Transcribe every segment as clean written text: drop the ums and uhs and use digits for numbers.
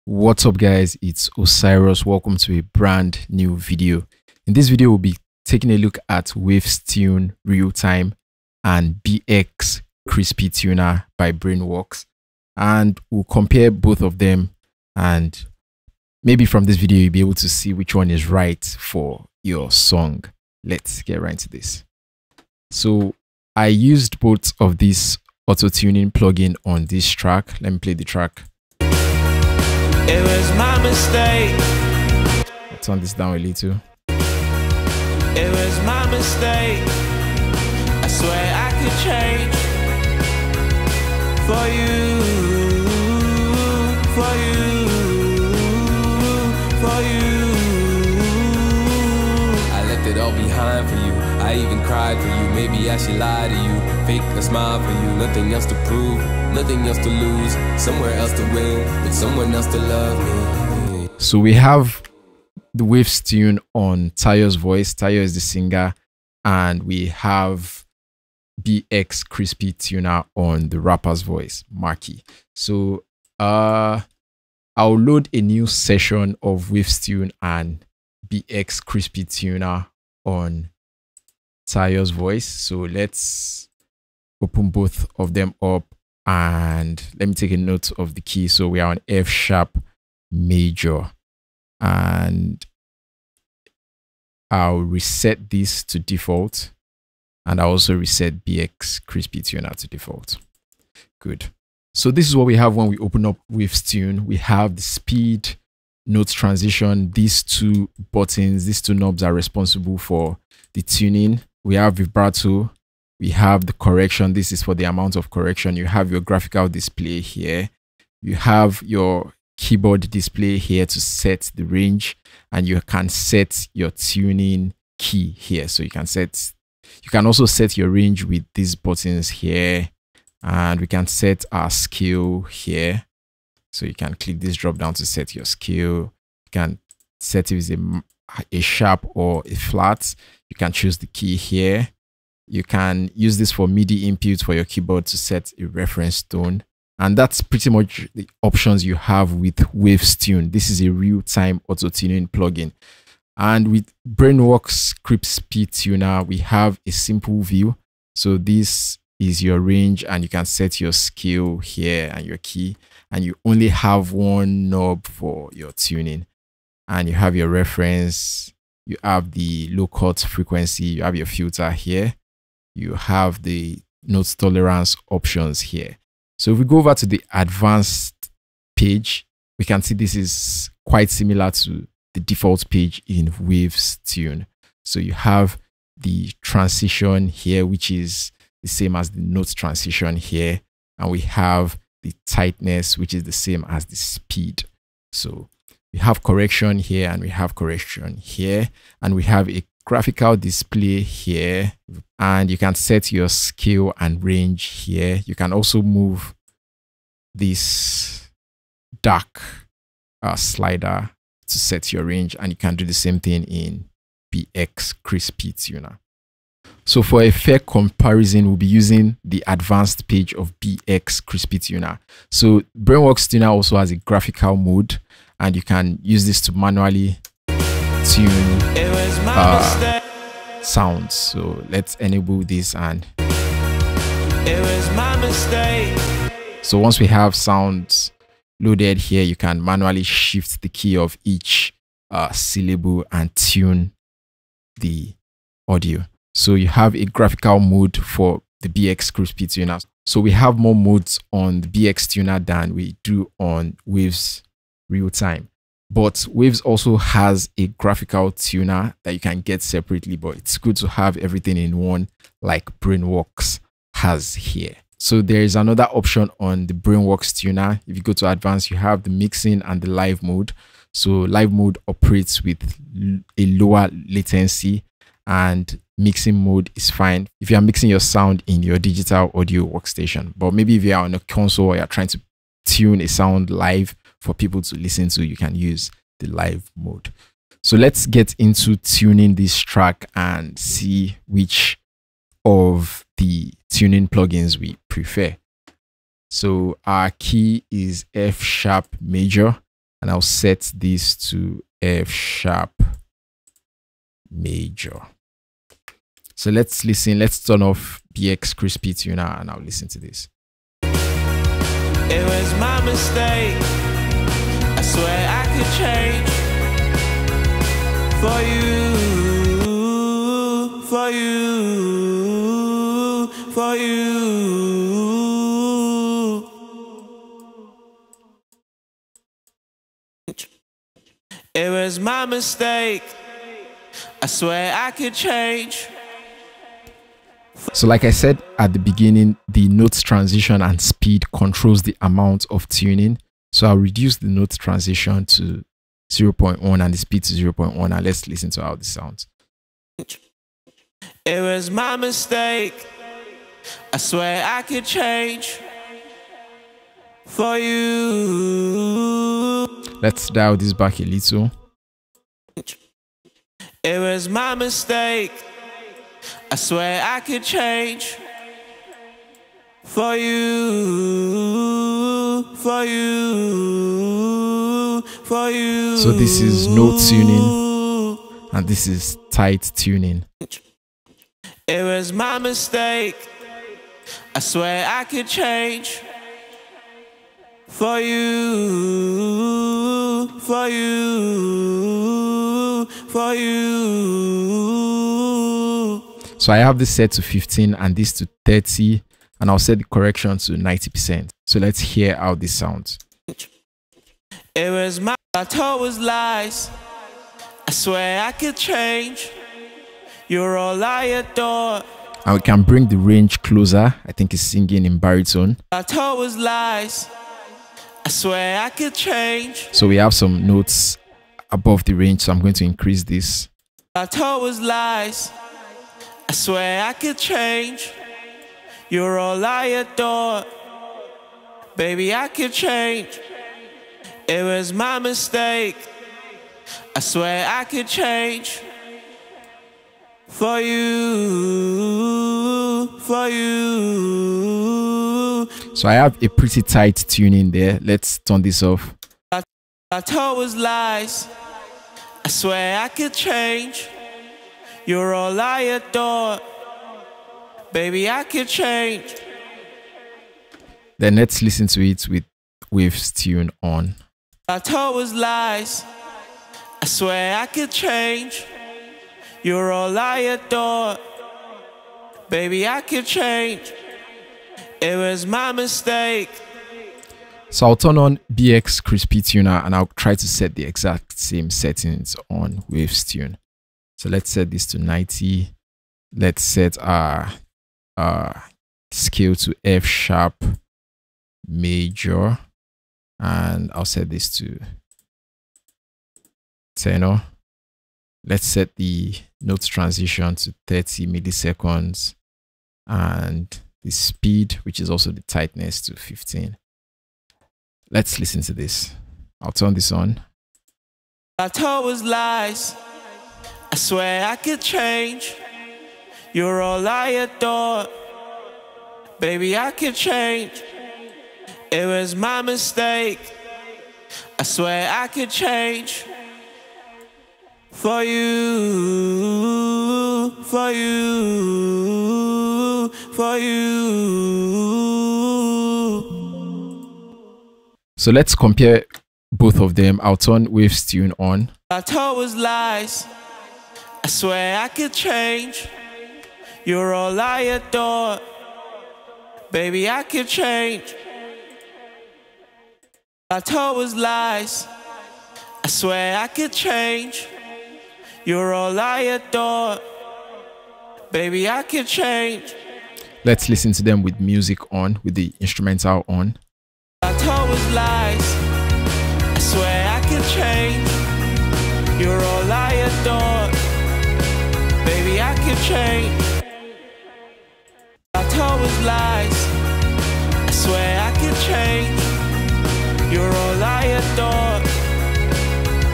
What's up guys, it's Osiris. Welcome to a brand new video. In this video we'll be taking a look at Waves Tune Real Time and BX Crispy Tuner by Brainworks, and we'll compare both of them, and maybe from this video you'll be able to see which one is right for your song. Let's get right into this. So I used both of these auto-tuning plugin on this track. Let me play the track. It was my mistake. I'll turn this down a little. It was my mistake. I swear I could change for you, for you, for you. I left it all behind for you. I even cried for you. Maybe I should lie to you. Fake a smile for you. Nothing else to prove, nothing else to lose. Somewhere else to win, with someone else to love me. So we have the Waves tune on Tayo's voice. Tayo is the singer, and we have BX Crispy Tuner on the rapper's voice, Marky. So I'll load a new session of Waves tune and BX Crispy Tuner on Tayo's voice. So let's open both of them up, and let me take a note of the key. So we are on F sharp major, and I'll reset this to default, and I'll also reset BX Crispy Tuner to default. Good. So this is what we have when we open up Waves Tune. We have the speed, notes transition. These two buttons, these two knobs are responsible for the tuning. We have vibrato. We have the correction. This is for the amount of correction. You have your graphical display here. You have your keyboard display here to set the range, and you can set your tuning key here. So you can also set your range with these buttons here, and we can set our scale here. So you can click this drop down to set your scale. You can set if it's a sharp or a flat. You can choose the key here. You can use this for MIDI input for your keyboard to set a reference tone. And that's pretty much the options you have with Waves Tune. This is a real-time auto-tuning plugin. And with Brainworks Crispy Tuner, we have a simple view. So this is your range, and you can set your scale here and your key. And you only have one knob for your tuning. And you have your reference. You have the low cut frequency. You have your filter here. You have the note tolerance options here. So if we go over to the advanced page, we can see this is quite similar to the default page in Waves Tune. So you have the transition here, which is the same as the note transition here. And we have the tightness, which is the same as the speed. So we have correction here, and we have correction here, and we have a graphical display here, and you can set your scale and range here. You can also move this dark slider to set your range, and you can do the same thing in BX Crispy Tuner. So for a fair comparison, we'll be using the advanced page of BX Crispy Tuner. So Brainworks Tuner also has a graphical mode, and you can use this to manually tune sounds. So let's enable this, and It was my mistake. so once we have sounds loaded here, you can manually shift the key of each syllable and tune the audio. So you have a graphical mode for the BX Crispy Tuner. So we have more modes on the BX Tuner than we do on Waves Real Time. But Waves also has a graphical tuner that you can get separately, but it's good to have everything in one, like Brainworks has here. So there is another option on the Brainworks Tuner. If you go to advanced, you have the mixing and the live mode. So live mode operates with a lower latency, and mixing mode is fine if you are mixing your sound in your digital audio workstation. But maybe if you are on a console or you're trying to tune a sound live for people to listen to, you can use the live mode. So let's get into tuning this track and see which of the tuning plugins we prefer. So our key is F sharp major, and I'll set this to F sharp major. So let's listen. Let's turn off BX Crispy Tuner and I'll listen to this. It was my mistake. I swear I could change for you, for you, for you. It was my mistake. I swear I could change. So like I said at the beginning, the note transition and speed controls the amount of tuning. So I'll reduce the note transition to 0.1 and the speed to 0.1, and let's listen to how this sounds. It was my mistake. I swear I could change for you. Let's dial this back a little. It was my mistake. I swear I could change for you, for you, for you. So this is note tuning and this is tight tuning. It was my mistake. I swear I could change for you, for you, for you. So I have this set to 15 and this to 30, and I'll set the correction to 90%. So let's hear how this sounds. It was my, I told was lies. I swear I could change. You're all I adore. And we can bring the range closer. I think it's singing in baritone. I told was lies. I swear I could change. So we have some notes above the range, so I'm going to increase this. I told was lies. I swear I could change. You're all I adore. Baby, I could change. It was my mistake. I swear I could change for you, for you. So I have a pretty tight tuning there. Let's turn this off. I told was lies. I swear I could change. You're all I adore. Baby, I could change. Then let's listen to it with waves tune on. I told was lies. I swear I could change. You're all I adore. Baby, I could change. It was my mistake. So I'll turn on BX Crispy Tuner and I'll try to set the exact same settings on waves tune. So let's set this to 90. Let's set our scale to F sharp major, and I'll set this to tenor. Let's set the note transition to 30 milliseconds and the speed, which is also the tightness, to 15. Let's listen to this. I'll turn this on. I told was lies. I swear I could change. You're all I adore. Baby, I could change. It was my mistake. I swear I could change for you, for you, for you. So let's compare both of them. I'll turn waves tune on. I told was lies. I swear I could change. You're all I adore. Baby, I could change. I told was lies. I swear I could change. You're all I adore. Baby, I could change. Let's listen to them with music on, with the instrumental on. I told was lies. I swear I could change. You're all I adore. Baby, I could change. I told was lies. I swear I could change. You're all I adore.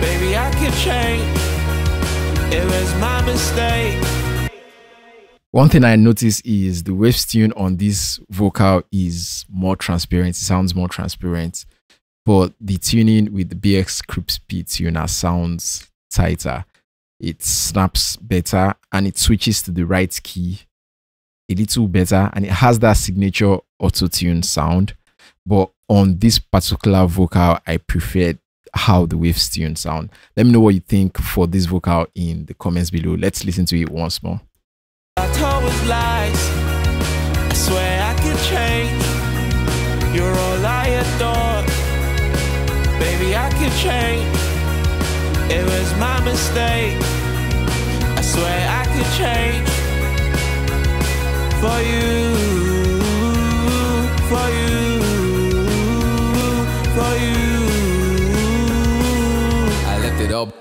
Baby, I could change. It was my mistake. One thing I noticed is the waves tune on this vocal is more transparent. It sounds more transparent. but the tuning with the BX Crispy tuner sounds tighter. It snaps better and it switches to the right key a little better, and it has that signature auto-tune sound. But on this particular vocal, I preferred how the Waves tune sound. Let me know what you think for this vocal in the comments below. Let's listen to it once more. I told lies. I swear I could change. You're all I adore. Baby, I could change. It was my mistake. I swear I could change. For you, for you, for you. I left it up.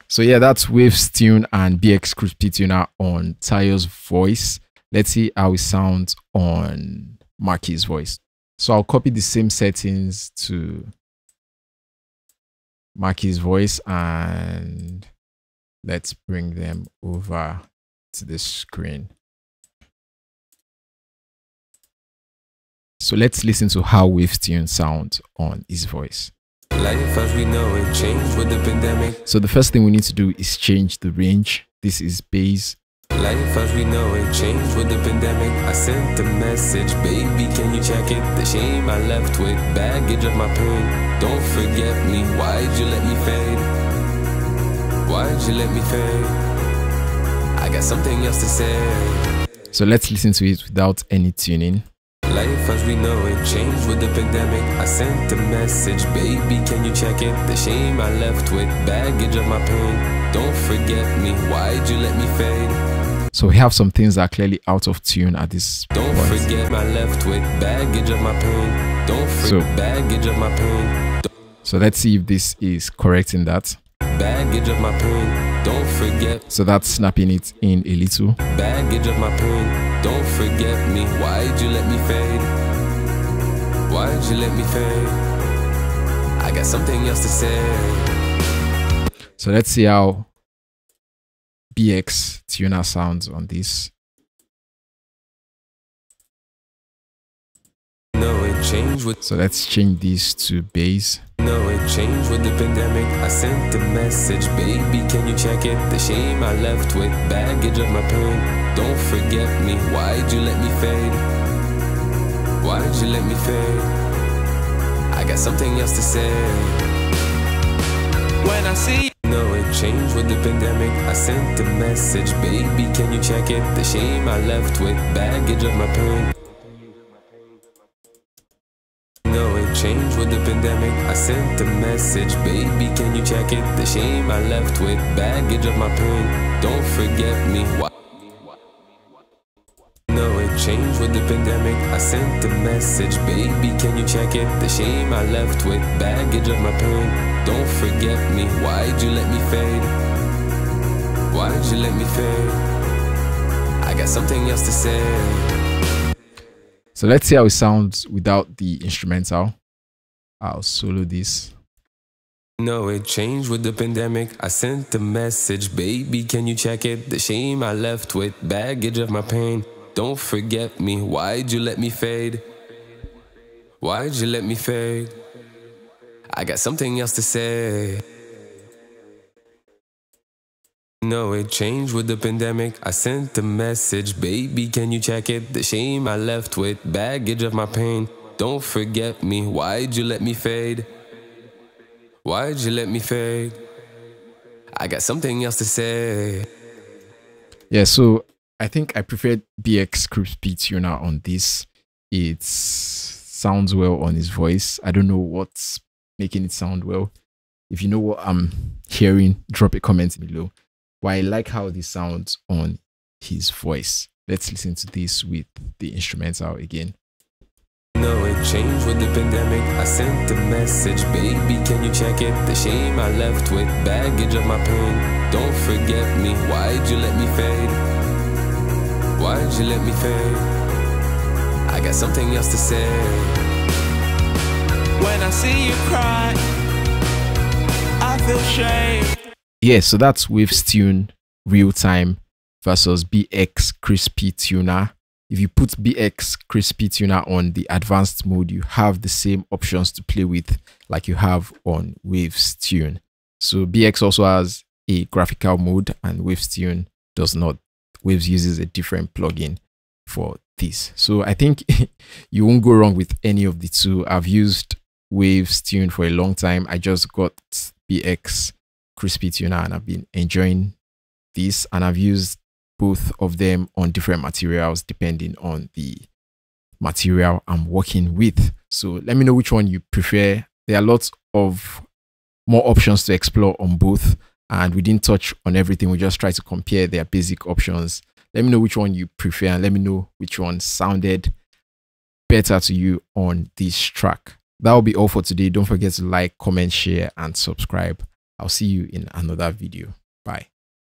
So yeah, that's Waves tune and BX Crispy tuner on Tayo's voice. Let's see how it sounds on Marky's voice. So I'll copy the same settings to Marky's voice and let's bring them over to the screen. So let's listen to how Waves tune sounds on his voice. Life as we know it changed with the pandemic. So the first thing we need to do is change the range. This is bass. Life as we know it changed with the pandemic. I sent a message, baby, can you check it? The shame I left with, baggage of my pain. Don't forget me, why'd you let me fade? Why'd you let me fade? I got something else to say. So let's listen to it without any tuning. Life as we know it changed with the pandemic. I sent a message, baby, can you check it? The shame I left with, baggage of my pain. Don't forget me, why'd you let me fade? So we have some things that are clearly out of tune at this Don't point. forget I left with, baggage of my pain. Don't forget baggage of my pain. So let's see if this is correcting that. Baggage of my pain. Don't forget. So that's snapping it in a little. Baggage of my pain. Don't forget me. Why'd you let me fade? Why'd you let me fade? I got something else to say. So let's see how BX tuner sounds on this. No, it changed with. So let's change this to bass. No, it changed with the pandemic. I sent a message, baby, can you check it? The shame I left with, baggage of my pain. Don't forget me, why'd you let me fade? Why'd you let me fade? I got something else to say. When I see No, it changed with the pandemic. I sent a message, baby, can you check it? The shame I left with, baggage of my pain. No, it changed with the pandemic. I sent a message, baby, can you check it? The shame I left with, baggage of my pain. Don't forget me. No, it changed with the pandemic. I sent a message, baby, can you check it? The shame I left with, baggage of my pain. Don't forget me. Why'd you let me fade? Why'd you let me fade? I got something else to say. So let's see how it sounds without the instrumental. I'll solo this. No, it changed with the pandemic. I sent a message, baby, can you check it? The shame I left with, baggage of my pain. Don't forget me, why'd you let me fade? Why'd you let me fade? I got something else to say. No, it changed with the pandemic. I sent a message, baby, can you check it? The shame I left with, baggage of my pain. Don't forget me, why'd you let me fade? Why'd you let me fade? I got something else to say. Yeah, so I think I preferred BX Crispy tuner on this. It sounds well on his voice. I don't know what's making it sound well. If you know what I'm hearing, drop a comment below. But I like how this sounds on his voice. Let's listen to this with the instrumental again. No, it changed with the pandemic. I sent a message, baby, can you check it? The shame I left with, baggage of my pain. Don't forget me, why'd you let me fade? Why'd you let me fade? I got something else to say. when I see you cry, I feel shame. Yeah, so that's Waves tune real time versus BX Crispy tuner. if you put BX Crispy Tuner on the advanced mode, you have the same options to play with like you have on Waves Tune. So BX also has a graphical mode and Waves Tune does not. Waves uses a different plugin for this. So I think you won't go wrong with any of the two. I've used Waves Tune for a long time. I just got BX Crispy Tuner and I've been enjoying this, and I've used both of them on different materials depending on the material I'm working with. So let me know which one you prefer. There are lots of more options to explore on both, and we didn't touch on everything. We just try to compare their basic options. Let me know which one you prefer and let me know which one sounded better to you on this track. That will be all for today. Don't forget to like, comment, share, and subscribe. I'll see you in another video.